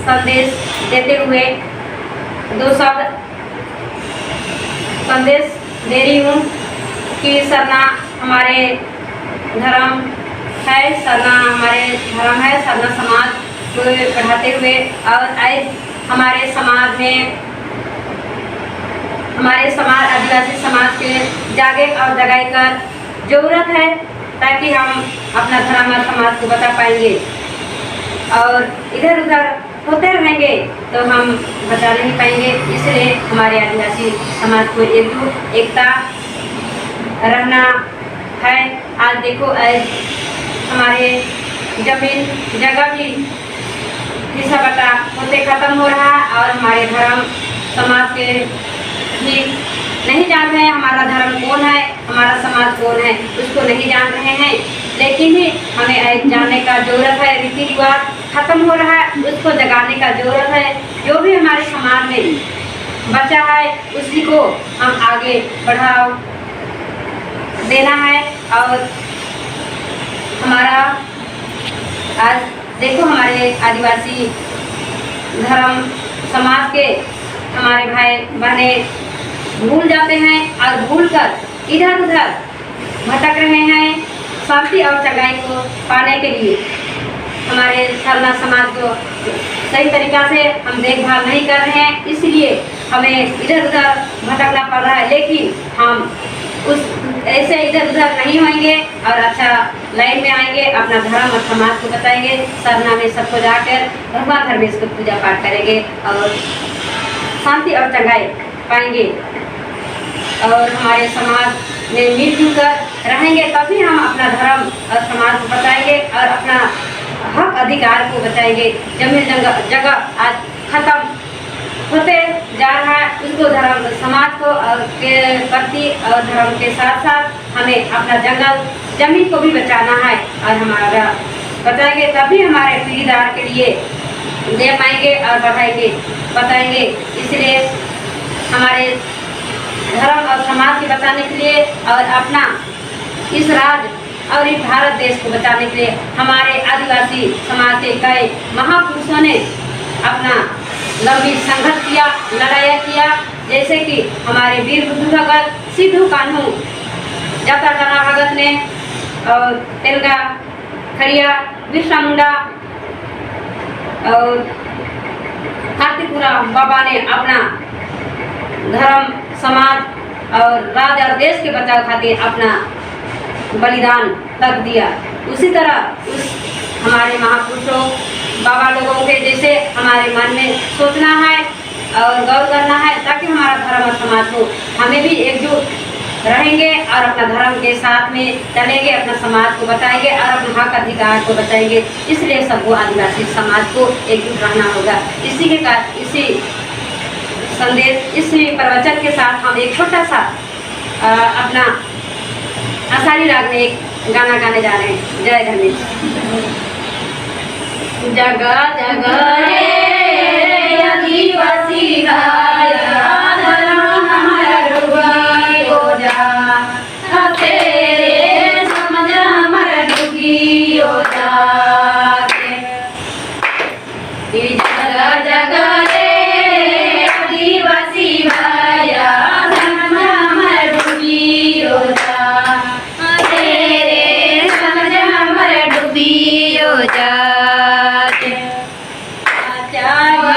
संदेश देते हुए दो शब्द संदेश दे रही हूँ कि सरना हमारे धर्म है, सरना हमारे धर्म है। सरना समाज को बढ़ाते हुए और आज हमारे समाज में आदिवासी समाज के जागे और जगाए कर जरूरत है, ताकि हम अपना धर्म और समाज को बचा पाएंगे। और इधर उधर होते रहेंगे तो हम बचा नहीं पाएंगे। इसलिए हमारे आदिवासी समाज को एकजुट एकता रहना है। आज देखो, आज हमारे जमीन जगह भी हिस्सा बटा होते खत्म हो रहा है और हमारे धर्म समाज के भी नहीं जान रहे हैं हमारा धर्म कौन है, हमारा समाज कौन है, उसको नहीं जान रहे हैं। लेकिन ही हमें आज जानने का जरूरत है। रीति रिवाज खत्म हो रहा है, उसको जगाने का जरूरत है। जो भी हमारे समाज में बचा है उसी को हम आगे बढ़ाओ देना है। और हमारा आज देखो, हमारे आदिवासी धर्म समाज के हमारे भाई बहने भूल जाते हैं और भूलकर इधर उधर भटक रहे हैं। शांति और चंगाई को पाने के लिए हमारे सरना समाज को सही तरीक़ा से हम देखभाल नहीं कर रहे हैं, इसलिए हमें इधर उधर भटकना पड़ रहा है। लेकिन हम उस ऐसे इधर उधर नहीं होंगे और अच्छा लाइन में आएंगे, अपना धर्म और समाज को बताएंगे। सरना में सबको जाकर भगवान धर्मेश को पूजा पाठ करेंगे और शांति और चंगाई पाएंगे। और हमारे समाज में मिलजुल कर रहेंगे, तभी हम अपना धर्म और समाज को बचाएंगे और अपना हक अधिकार को बचाएंगे। जमीन जगह आज खत्म होते जा रहा है, उसको धर्म समाज को के प्रति और धर्म के साथ साथ हमें अपना जंगल जमीन को भी बचाना है। और हमारा बचाएंगे तभी हमारे पीढ़ीदार के लिए दे पाएंगे और बताएंगे। इसलिए हमारे धर्म और समाज को बचाने के लिए और अपना इस राज्य और इस भारत देश को बचाने के लिए हमारे आदिवासी समाज के कई महापुरुषों ने अपना लंबी संघर्ष किया, लड़ाई किया। जैसे कि हमारे वीर बुद्धू भगत, सिद्धू कान्हू, जाता जाना भगत ने और तेलगा खड़िया, बिरसा मुंडा और कार्तिकपुरा बाबा ने अपना धर्म समाज और राज्य और देश के बचाव खातिर अपना बलिदान तक दिया। उसी तरह उस हमारे महापुरुषों बाबा लोगों के जैसे हमारे मन में सोचना है और गौर करना है, ताकि हमारा धर्म और समाज को हमें भी एकजुट रहेंगे और अपना धर्म के साथ में चलेंगे, अपना समाज को बचाएंगे और अपने हक अधिकार को बचाएंगे। इसलिए सबको आदिवासी समाज को एकजुट रहना होगा। इसी के कारण इसी संदेश, इसी प्रवचन के साथ हम एक छोटा सा अपना आषाढ़ी राग में एक गाना गाने जा रहे हैं। जय धर्मेश। जगह जगह रे आदिवासी भाया, धर्म हमारा डूबी हो जा, तेरे समझ हमारा डूबी हो जा। जगह जगह रे आदिवासी भाया, धर्म हमारा डूबी हो जा, तेरे समझ हमारा डूबी हो जा। बचावा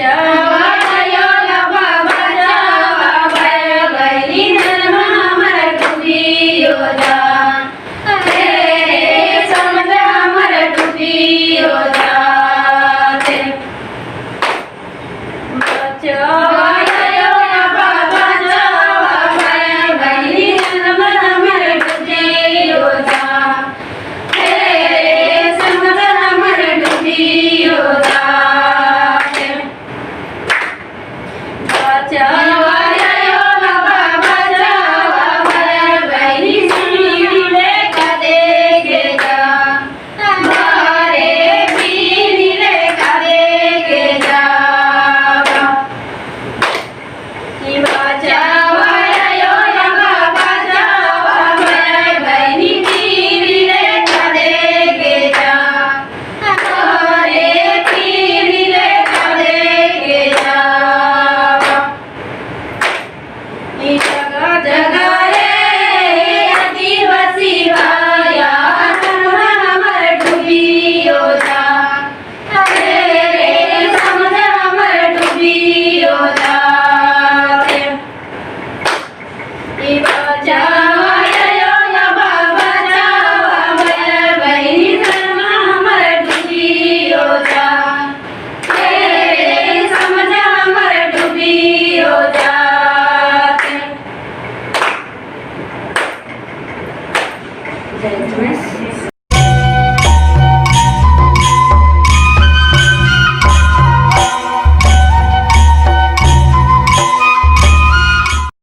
बचावायो लबा बचावा भय बहिनी धर्म हमर डूबियो जा हे समझ हमर डूबियो जा बचावायो लबा बचावा भय बहिनी धर्म हमर डूबियो जा हे समझ हमर डूबियो जा बचा